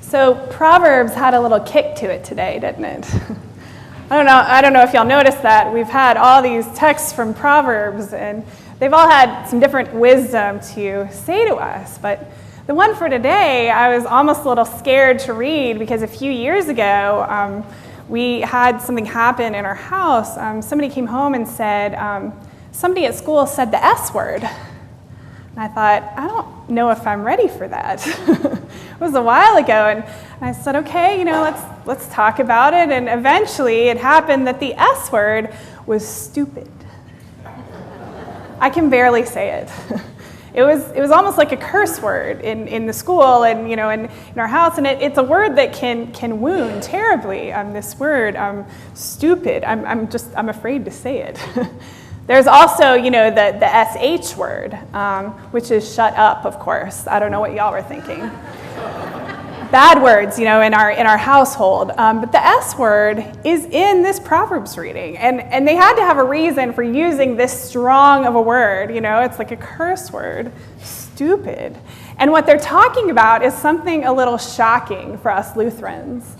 So Proverbs had a little kick to it today, didn't it? I don't know if y'all noticed that. We've had all these texts from Proverbs, and they've all had some different wisdom to say to us. But the one for today, I was almost a little scared to read because a few years ago, we had something happen in our house. Somebody came home and said, somebody at school said the S word. And I thought, I don't know if I'm ready for that. It was a while ago, and I said, okay, let's talk about it. And eventually it happened that the S word was stupid. I can barely say it. It was almost like a curse word in the school and in our house, and it's a word that can wound terribly. This word, stupid. I'm afraid to say it. There's also the SH word, which is shut up, of course. I don't know what y'all were thinking. Bad words, in our household. But the S word is in this Proverbs reading, and they had to have a reason for using this strong of a word. It's like a curse word, stupid. And what they're talking about is something a little shocking for us Lutherans.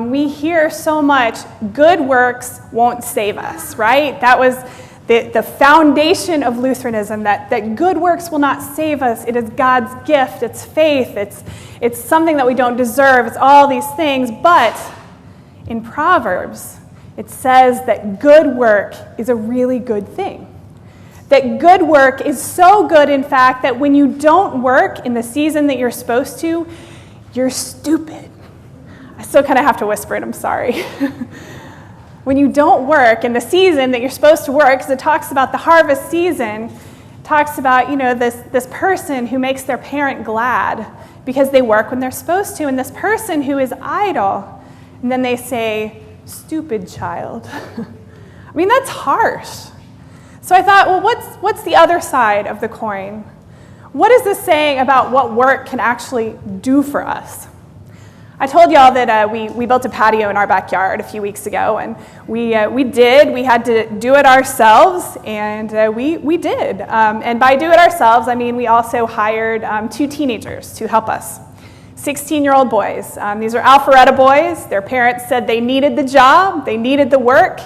We hear so much, good works won't save us, right? That was the foundation of Lutheranism, that good works will not save us. It is God's gift. It's faith. It's something that we don't deserve. It's all these things. But in Proverbs, it says that good work is a really good thing. That good work is so good, in fact, that when you don't work in the season that you're supposed to, you're stupid. I still kind of have to whisper it. I'm sorry. When you don't work in the season that you're supposed to work, because it talks about the harvest season, it talks about, this person who makes their parent glad because they work when they're supposed to, and this person who is idle, and then they say, stupid child. I mean, that's harsh. So I thought, well, what's the other side of the coin? What is this saying about what work can actually do for us? I told y'all that we built a patio in our backyard a few weeks ago, and we had to do it ourselves, and we did. And by do it ourselves, I mean we also hired 2 teenagers to help us, 16-year-old boys. These are Alpharetta boys. Their parents said they needed the job, they needed the work,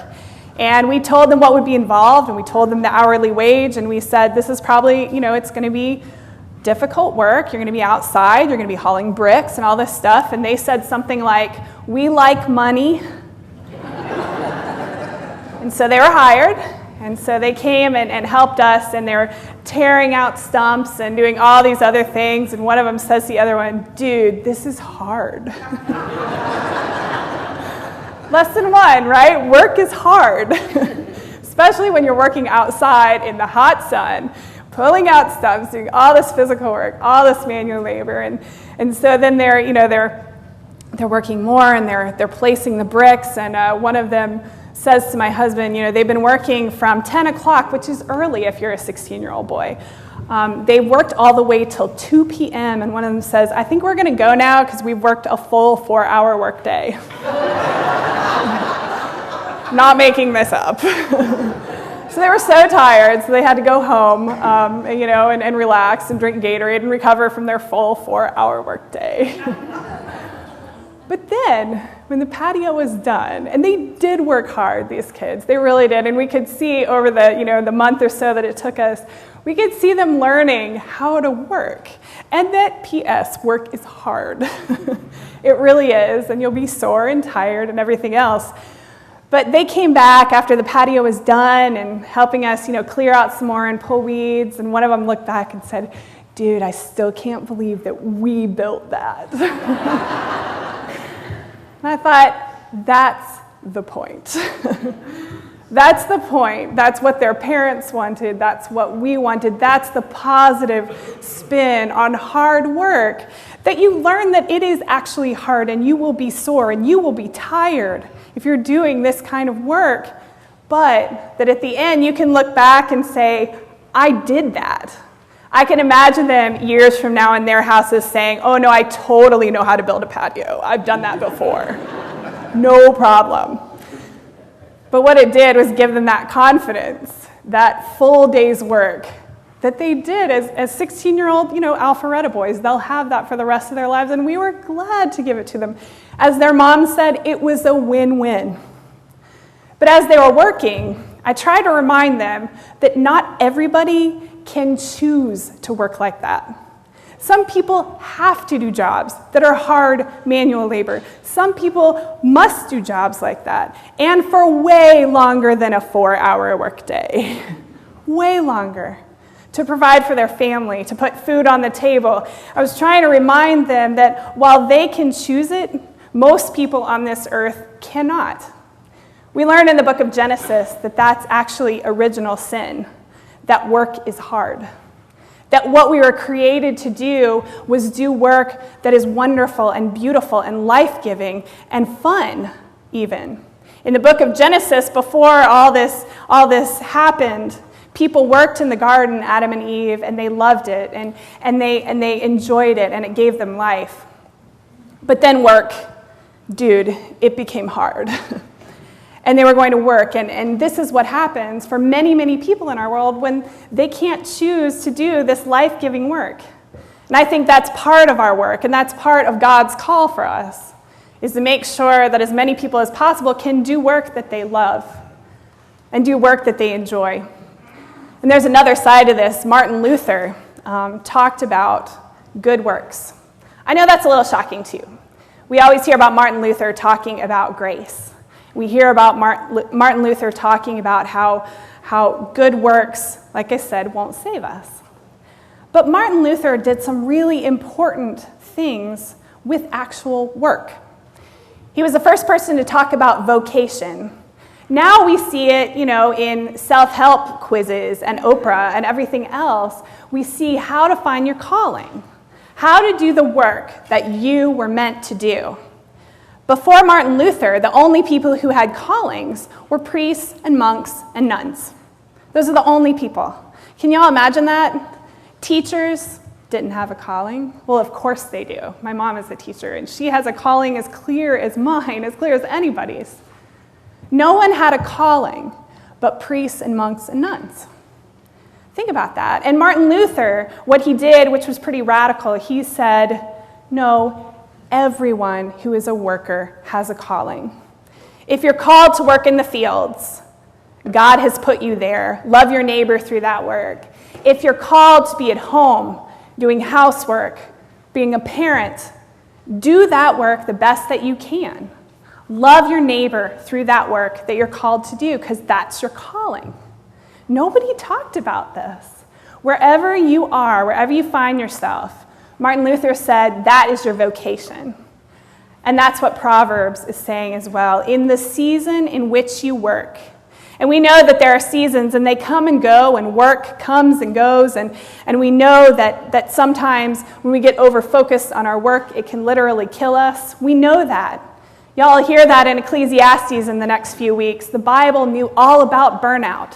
and we told them what would be involved, and we told them the hourly wage, and we said this is probably, it's going to be difficult work. You're going to be outside. You're going to be hauling bricks and all this stuff. And they said something like, we like money. And so they were hired. And so they came and helped us. And they were tearing out stumps and doing all these other things. And one of them says to the other one, dude, this is hard. Lesson 1, right? Work is hard. Especially when you're working outside in the hot sun, pulling out stumps, doing all this physical work, all this manual labor, and so then they're working more, and they're placing the bricks, and one of them says to my husband, they've been working from 10 o'clock, which is early if you're a 16-year-old boy. They worked all the way till 2 p.m., and one of them says, I think we're going to go now because we've worked a full 4-hour workday. Not making this up. So they were so tired, so they had to go home, and relax and drink Gatorade and recover from their full 4-hour workday. But then, when the patio was done, and they did work hard, these kids, they really did, and we could see over the month or so that it took us, we could see them learning how to work. And that, P.S., work is hard. It really is, and you'll be sore and tired and everything else. But they came back after the patio was done and helping us, clear out some more and pull weeds. And one of them looked back and said, dude, I still can't believe that we built that. And I thought, that's the point. That's the point. That's what their parents wanted. That's what we wanted. That's the positive spin on hard work. That you learn that it is actually hard and you will be sore and you will be tired if you're doing this kind of work, but that at the end you can look back and say, I did that. I can imagine them years from now in their houses saying, oh no, I totally know how to build a patio. I've done that before. No problem. But what it did was give them that confidence, that full day's work that they did as 16-year-old, Alpharetta boys. They'll have that for the rest of their lives, and we were glad to give it to them. As their mom said, it was a win-win. But as they were working, I tried to remind them that not everybody can choose to work like that. Some people have to do jobs that are hard manual labor. Some people must do jobs like that, and for way longer than a 4-hour workday. Way longer. To provide for their family, to put food on the table. I was trying to remind them that while they can choose it, most people on this earth cannot. We learn in the book of Genesis that that's actually original sin, that work is hard. That what we were created to do was do work that is wonderful and beautiful and life-giving and fun, even. In the book of Genesis, before all this happened, people worked in the garden, Adam and Eve, and they loved it, and they enjoyed it, and it gave them life. But then work, it became hard. And they were going to work, and this is what happens for many, many people in our world when they can't choose to do this life-giving work. And I think that's part of our work, and that's part of God's call for us, is to make sure that as many people as possible can do work that they love and do work that they enjoy. And there's another side to this. Martin Luther talked about good works. I know that's a little shocking to you. We always hear about Martin Luther talking about grace. We hear about Martin Luther talking about how good works, like I said, won't save us. But Martin Luther did some really important things with actual work. He was the first person to talk about vocation. Now we see it, in self-help quizzes and Oprah and everything else. We see how to find your calling, how to do the work that you were meant to do. Before Martin Luther, the only people who had callings were priests and monks and nuns. Those are the only people. Can y'all imagine that? Teachers didn't have a calling. Well, of course they do. My mom is a teacher, and she has a calling as clear as mine, as clear as anybody's. No one had a calling but priests and monks and nuns. Think about that. And Martin Luther, what he did, which was pretty radical, he said, no, everyone who is a worker has a calling. If you're called to work in the fields, God has put you there. Love your neighbor through that work. If you're called to be at home, doing housework, being a parent, do that work the best that you can. Love your neighbor through that work that you're called to do, because that's your calling. Nobody talked about this. Wherever you are, wherever you find yourself, Martin Luther said that is your vocation. And that's what Proverbs is saying as well. In the season in which you work. And we know that there are seasons, and they come and go, and work comes and goes, and we know that sometimes when we get over-focused on our work, it can literally kill us. We know that. Y'all hear that in Ecclesiastes in the next few weeks. The Bible knew all about burnout.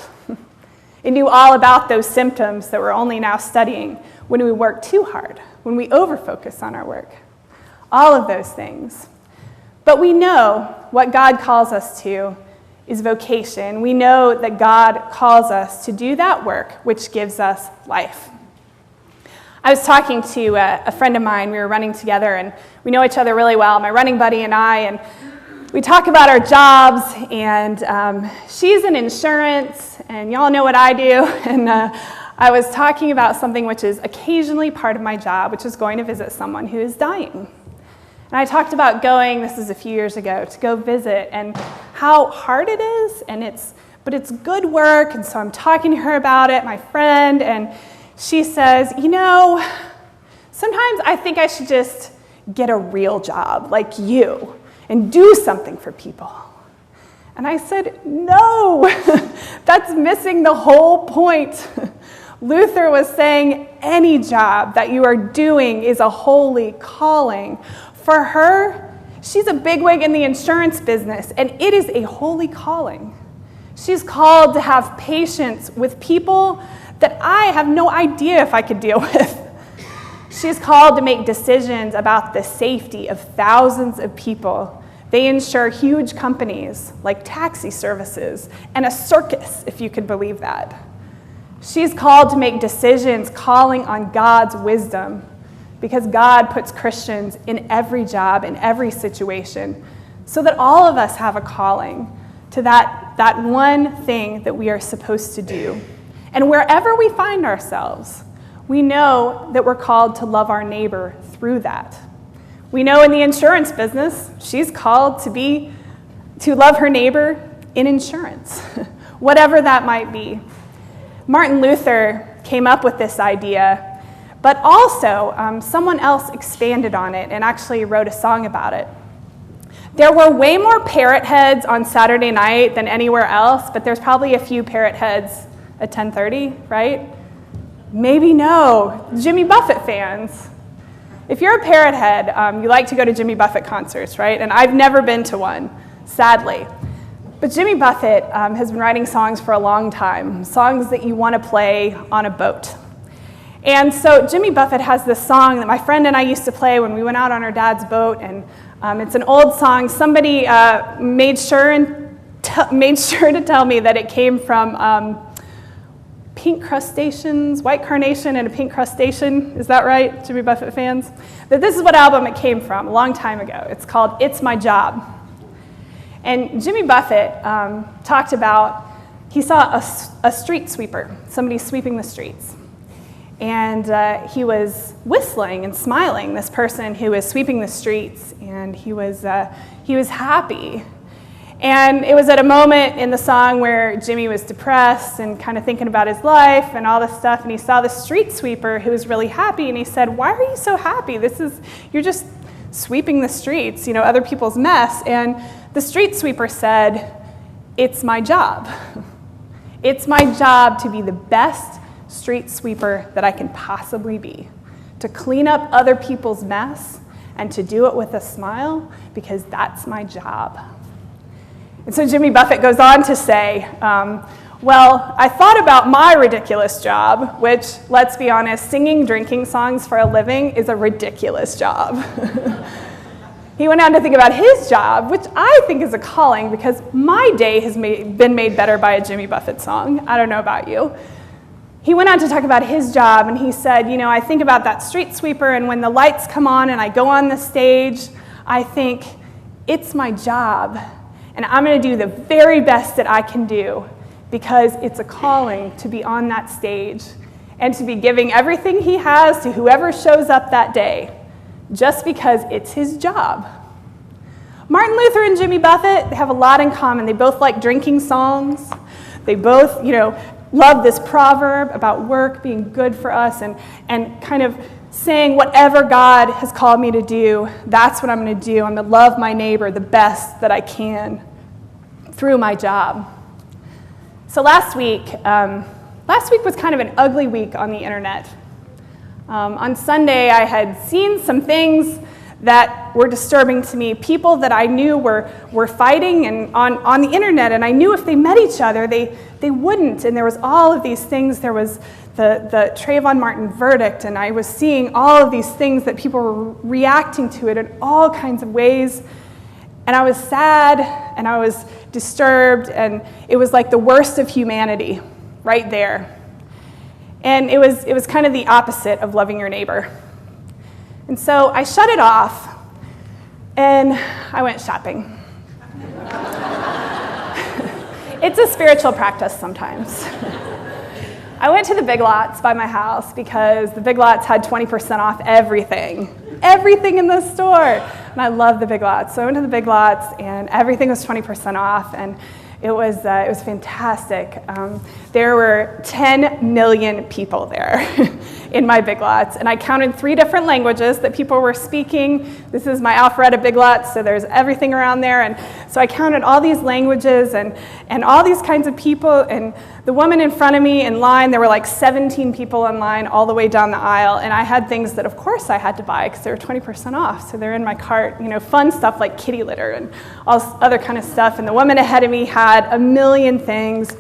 It knew all about those symptoms that we're only now studying when we work too hard, when we over-focus on our work. All of those things. But we know what God calls us to is vocation. We know that God calls us to do that work which gives us life. I was talking to a friend of mine. We were running together, and we know each other really well, my running buddy and I, and we talk about our jobs, and she's in insurance, and y'all know what I do, and I was talking about something which is occasionally part of my job, which is going to visit someone who is dying. And I talked about going, this is a few years ago, to go visit, and how hard it is, but it's good work, and so I'm talking to her about it, my friend, and she says, sometimes I think I should just get a real job like you and do something for people. And I said, no, that's missing the whole point. Luther was saying any job that you are doing is a holy calling. For her, she's a bigwig in the insurance business, and it is a holy calling. She's called to have patience with people that I have no idea if I could deal with. She's called to make decisions about the safety of thousands of people. They insure huge companies like taxi services and a circus, if you could believe that. She's called to make decisions calling on God's wisdom, because God puts Christians in every job, in every situation, so that all of us have a calling to that one thing that we are supposed to do. And wherever we find ourselves, we know that we're called to love our neighbor through that. We know in the insurance business, she's called to love her neighbor in insurance, whatever that might be. Martin Luther came up with this idea, but also someone else expanded on it and actually wrote a song about it. There were way more parrot heads on Saturday night than anywhere else, but there's probably a few parrot heads at 10:30, right? Maybe no. Jimmy Buffett fans. If you're a parrot head, you like to go to Jimmy Buffett concerts, right? And I've never been to one, sadly. But Jimmy Buffett has been writing songs for a long time, songs that you want to play on a boat. And so Jimmy Buffett has this song that my friend and I used to play when we went out on our dad's boat, and it's an old song. Somebody made sure to tell me that it came from pink crustaceans, white carnation and a pink crustacean. Is that right, Jimmy Buffett fans? That this is what album it came from a long time ago. It's called It's My Job. And Jimmy Buffett talked about, he saw a street sweeper, somebody sweeping the streets. And he was whistling and smiling, this person who was sweeping the streets, and he was happy. And it was at a moment in the song where Jimmy was depressed and kind of thinking about his life and all this stuff, and he saw the street sweeper who was really happy, and he said, "Why are you so happy? You're just sweeping the streets, other people's mess." And the street sweeper said, "It's my job. It's my job to be the best street sweeper that I can possibly be, to clean up other people's mess and to do it with a smile, because that's my job." And so Jimmy Buffett goes on to say, well, I thought about my ridiculous job, which, let's be honest, singing drinking songs for a living is a ridiculous job. He went on to think about his job, which I think is a calling, because my day has been made better by a Jimmy Buffett song. I don't know about you. He went on to talk about his job, and he said, I think about that street sweeper, and when the lights come on and I go on the stage, I think, it's my job, and I'm going to do the very best that I can do, because it's a calling to be on that stage and to be giving everything he has to whoever shows up that day, just because it's his job. Martin Luther and Jimmy Buffett, they have a lot in common. They both like drinking songs. They both, love this proverb about work being good for us, and kind of saying whatever God has called me to do, that's what I'm going to do. I'm going to love my neighbor the best that I can through my job. So last week was kind of an ugly week on the internet. On Sunday, I had seen some things that were disturbing to me. People that I knew were fighting and on the internet, and I knew if they met each other, they wouldn't. And there was all of these things. There was the Trayvon Martin verdict, and I was seeing all of these things that people were reacting to it in all kinds of ways. And I was sad, and I was disturbed, and it was like the worst of humanity right there. And it was kind of the opposite of loving your neighbor. And so I shut it off, and I went shopping. It's a spiritual practice sometimes. I went to the Big Lots by my house because the Big Lots had 20% off everything in the store. And I love the Big Lots. So I went to the Big Lots, and everything was 20% off, and it was fantastic. There were 10 million people there in my Big Lots, and I counted 3 different languages that people were speaking. This is my Alpharetta Big Lots, so there's everything around there, and so I counted all these languages and all these kinds of people, and the woman in front of me in line, there were like 17 people in line all the way down the aisle, and I had things that of course I had to buy because they were 20% off, so they're in my cart, fun stuff like kitty litter and all this other kind of stuff, and the woman ahead of me had a million things,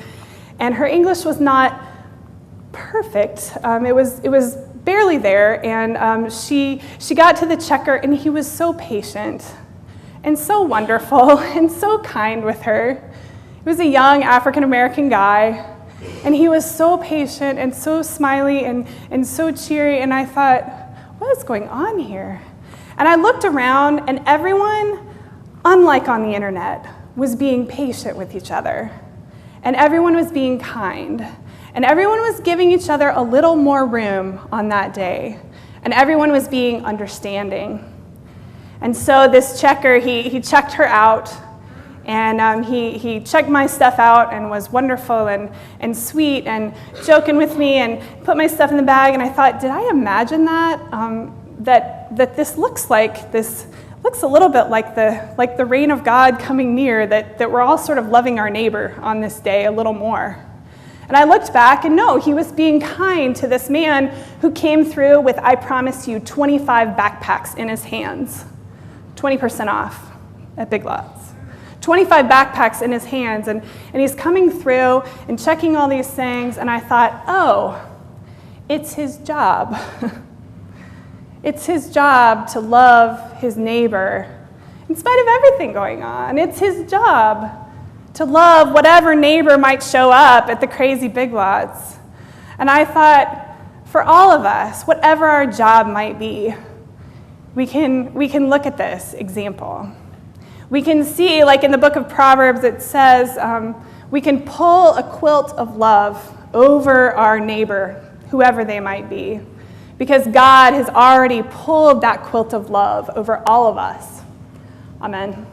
and her English was not perfect. It was barely there, and she got to the checker, and he was so patient and so wonderful and so kind with her. He was a young African-American guy, And he was so patient and so smiley and so cheery, and I thought, what is going on here? And I looked around, and everyone, unlike on the internet, was being patient with each other. And everyone was being kind. And everyone was giving each other a little more room on that day. And everyone was being understanding. And so this checker, he checked her out, and he checked my stuff out and was wonderful and sweet and joking with me and put my stuff in the bag. And I thought, did I imagine that? That this looks a little bit like the reign of God coming near, that we're all sort of loving our neighbor on this day a little more. And I looked back, and no, he was being kind to this man who came through with, I promise you, 25 backpacks in his hands. 20% off at Big Lots. 25 backpacks in his hands, and he's coming through and checking all these things, and I thought, oh, it's his job. It's his job to love his neighbor in spite of everything going on. It's his job to love whatever neighbor might show up at the crazy Big Lots. And I thought, for all of us, whatever our job might be, we can look at this example. We can see, like in the book of Proverbs, it says, we can pull a quilt of love over our neighbor, whoever they might be, because God has already pulled that quilt of love over all of us. Amen.